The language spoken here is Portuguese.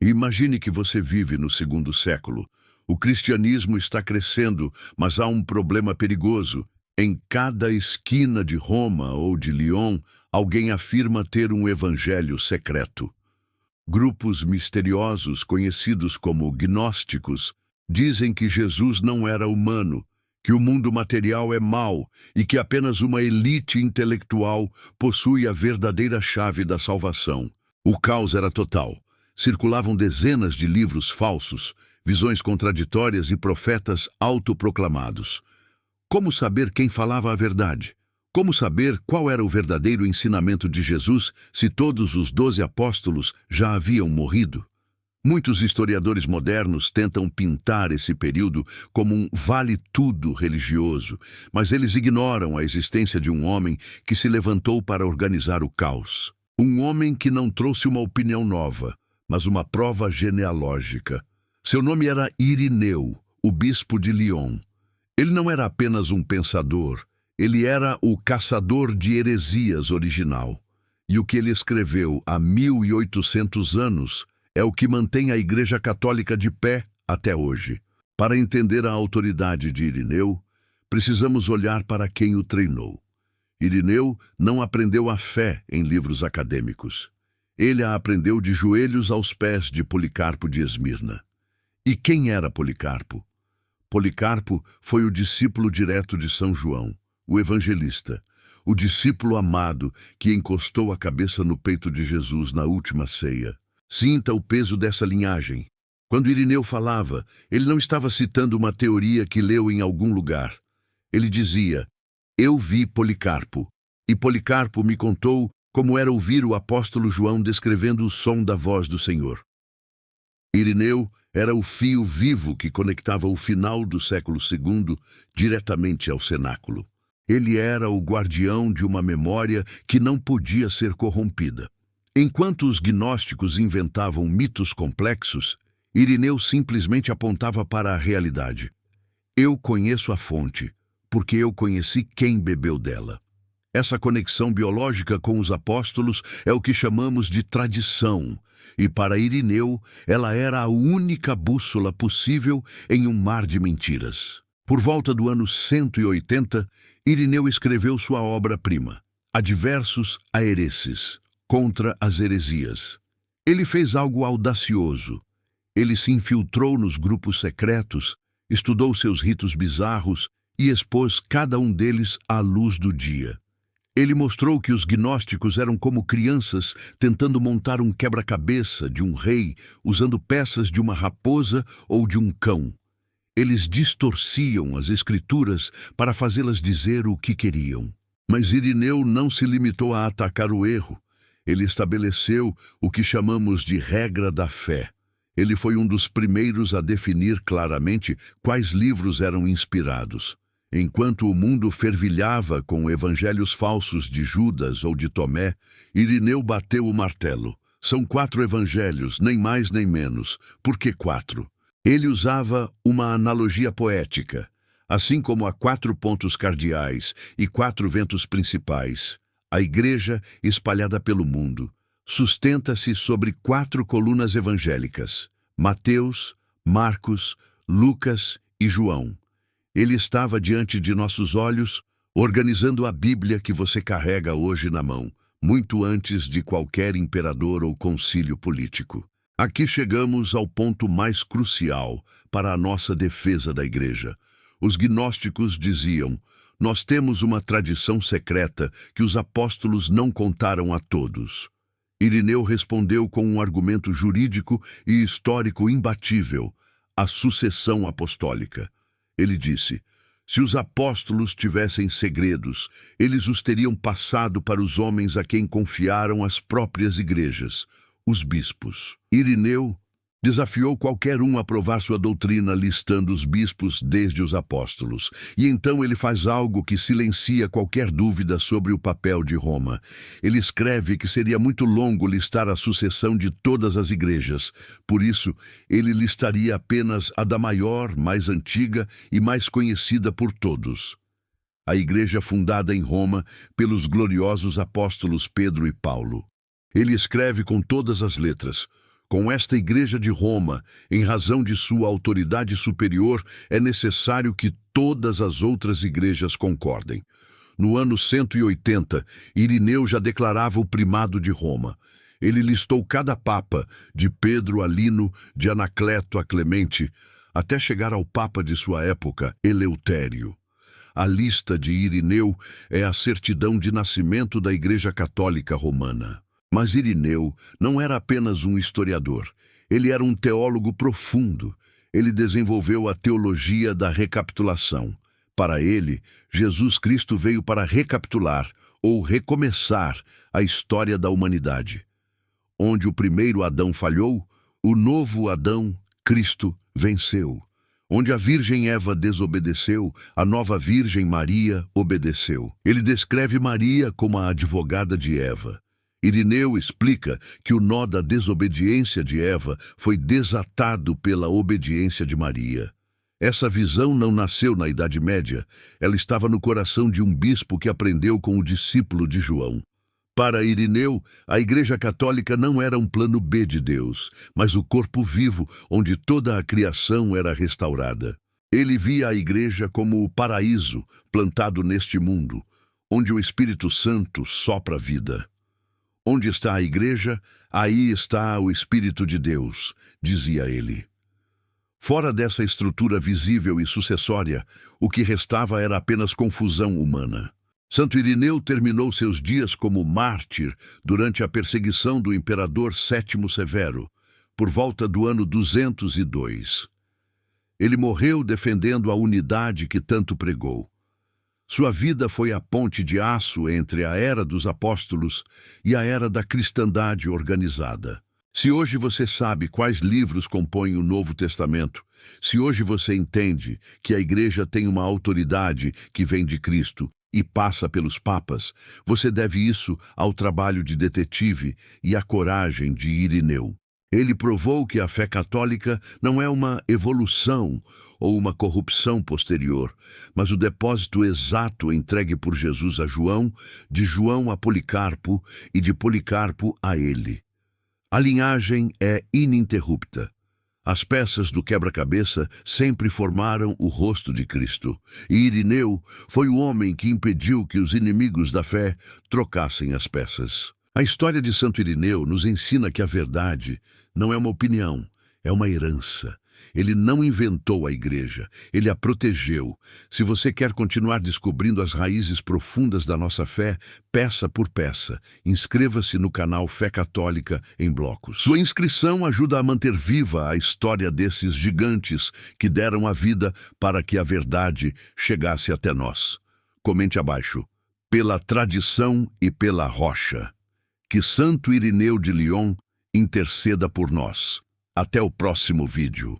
Imagine que você vive no segundo século. O cristianismo está crescendo, mas há um problema perigoso. Em cada esquina de Roma ou de Lyon, alguém afirma ter um evangelho secreto. Grupos misteriosos, conhecidos como gnósticos, dizem que Jesus não era humano, que o mundo material é mau e que apenas uma elite intelectual possui a verdadeira chave da salvação. O caos era total. Circulavam dezenas de livros falsos, visões contraditórias e profetas autoproclamados. Como saber quem falava a verdade? Como saber qual era o verdadeiro ensinamento de Jesus se todos os 12 apóstolos já haviam morrido? Muitos historiadores modernos tentam pintar esse período como um vale-tudo religioso, mas eles ignoram a existência de um homem que se levantou para organizar o caos. Um homem que não trouxe uma opinião nova, mas uma prova genealógica. Seu nome era Irineu, o bispo de Lyon. Ele não era apenas um pensador, ele era o caçador de heresias original. E o que ele escreveu há 1800 anos é o que mantém a Igreja Católica de pé até hoje. Para entender a autoridade de Irineu, precisamos olhar para quem o treinou. Irineu não aprendeu a fé em livros acadêmicos. Ele a aprendeu de joelhos aos pés de Policarpo de Esmirna. E quem era Policarpo? Policarpo foi o discípulo direto de São João, o evangelista, o discípulo amado que encostou a cabeça no peito de Jesus na última ceia. Sinta o peso dessa linhagem. Quando Irineu falava, ele não estava citando uma teoria que leu em algum lugar. Ele dizia: "Eu vi Policarpo, e Policarpo me contou como era ouvir o apóstolo João descrevendo o som da voz do Senhor." Irineu era o fio vivo que conectava o final do século II diretamente ao cenáculo. Ele era o guardião de uma memória que não podia ser corrompida. Enquanto os gnósticos inventavam mitos complexos, Irineu simplesmente apontava para a realidade. Eu conheço a fonte, porque eu conheci quem bebeu dela. Essa conexão biológica com os apóstolos é o que chamamos de tradição, e para Irineu ela era a única bússola possível em um mar de mentiras. Por volta do ano 180, Irineu escreveu sua obra-prima, Adversus Aereses, contra as heresias. Ele fez algo audacioso. Ele se infiltrou nos grupos secretos, estudou seus ritos bizarros e expôs cada um deles à luz do dia. Ele mostrou que os gnósticos eram como crianças tentando montar um quebra-cabeça de um rei usando peças de uma raposa ou de um cão. Eles distorciam as escrituras para fazê-las dizer o que queriam. Mas Irineu não se limitou a atacar o erro. Ele estabeleceu o que chamamos de regra da fé. Ele foi um dos primeiros a definir claramente quais livros eram inspirados. Enquanto o mundo fervilhava com evangelhos falsos de Judas ou de Tomé, Irineu bateu o martelo. São 4 evangelhos, nem mais nem menos. Por que 4? Ele usava uma analogia poética. Assim como há 4 pontos cardeais e 4 ventos principais, a Igreja, espalhada pelo mundo, sustenta-se sobre 4 colunas evangélicas: Mateus, Marcos, Lucas e João. Ele estava diante de nossos olhos, organizando a Bíblia que você carrega hoje na mão, muito antes de qualquer imperador ou concílio político. Aqui chegamos ao ponto mais crucial para a nossa defesa da Igreja. Os gnósticos diziam: nós temos uma tradição secreta que os apóstolos não contaram a todos. Irineu respondeu com um argumento jurídico e histórico imbatível: a sucessão apostólica. Ele disse: se os apóstolos tivessem segredos, eles os teriam passado para os homens a quem confiaram as próprias igrejas, os bispos. Irineu desafiou qualquer um a provar sua doutrina listando os bispos desde os apóstolos. E então ele faz algo que silencia qualquer dúvida sobre o papel de Roma. Ele escreve que seria muito longo listar a sucessão de todas as igrejas. Por isso, ele listaria apenas a da maior, mais antiga e mais conhecida por todos: a igreja fundada em Roma pelos gloriosos apóstolos Pedro e Paulo. Ele escreve com todas as letras: Com esta Igreja de Roma, em razão de sua autoridade superior, é necessário que todas as outras igrejas concordem. No ano 180, Irineu já declarava o primado de Roma. Ele listou cada papa, de Pedro a Lino, de Anacleto a Clemente, até chegar ao papa de sua época, Eleutério. A lista de Irineu é a certidão de nascimento da Igreja Católica Romana. Mas Irineu não era apenas um historiador. Ele era um teólogo profundo. Ele desenvolveu a teologia da recapitulação. Para ele, Jesus Cristo veio para recapitular, ou recomeçar, a história da humanidade. Onde o primeiro Adão falhou, o novo Adão, Cristo, venceu. Onde a Virgem Eva desobedeceu, a nova Virgem Maria obedeceu. Ele descreve Maria como a advogada de Eva. Irineu explica que o nó da desobediência de Eva foi desatado pela obediência de Maria. Essa visão não nasceu na Idade Média, ela estava no coração de um bispo que aprendeu com o discípulo de João. Para Irineu, a Igreja Católica não era um plano B de Deus, mas o corpo vivo onde toda a criação era restaurada. Ele via a Igreja como o paraíso plantado neste mundo, onde o Espírito Santo sopra vida. Onde está a Igreja, aí está o Espírito de Deus, dizia ele. Fora dessa estrutura visível e sucessória, o que restava era apenas confusão humana. Santo Irineu terminou seus dias como mártir durante a perseguição do imperador Sétimo Severo, por volta do ano 202. Ele morreu defendendo a unidade que tanto pregou. Sua vida foi a ponte de aço entre a era dos apóstolos e a era da cristandade organizada. Se hoje você sabe quais livros compõem o Novo Testamento, se hoje você entende que a Igreja tem uma autoridade que vem de Cristo e passa pelos papas, você deve isso ao trabalho de detetive e à coragem de Irineu. Ele provou que a fé católica não é uma evolução ou uma corrupção posterior, mas o depósito exato entregue por Jesus a João, de João a Policarpo e de Policarpo a ele. A linhagem é ininterrupta. As peças do quebra-cabeça sempre formaram o rosto de Cristo, e Irineu foi o homem que impediu que os inimigos da fé trocassem as peças. A história de Santo Irineu nos ensina que a verdade não é uma opinião, é uma herança. Ele não inventou a Igreja, ele a protegeu. Se você quer continuar descobrindo as raízes profundas da nossa fé, peça por peça, inscreva-se no canal Fé Católica em Blocos. Sua inscrição ajuda a manter viva a história desses gigantes que deram a vida para que a verdade chegasse até nós. Comente abaixo. Pela tradição e pela rocha. Que Santo Irineu de Lyon interceda por nós. Até o próximo vídeo.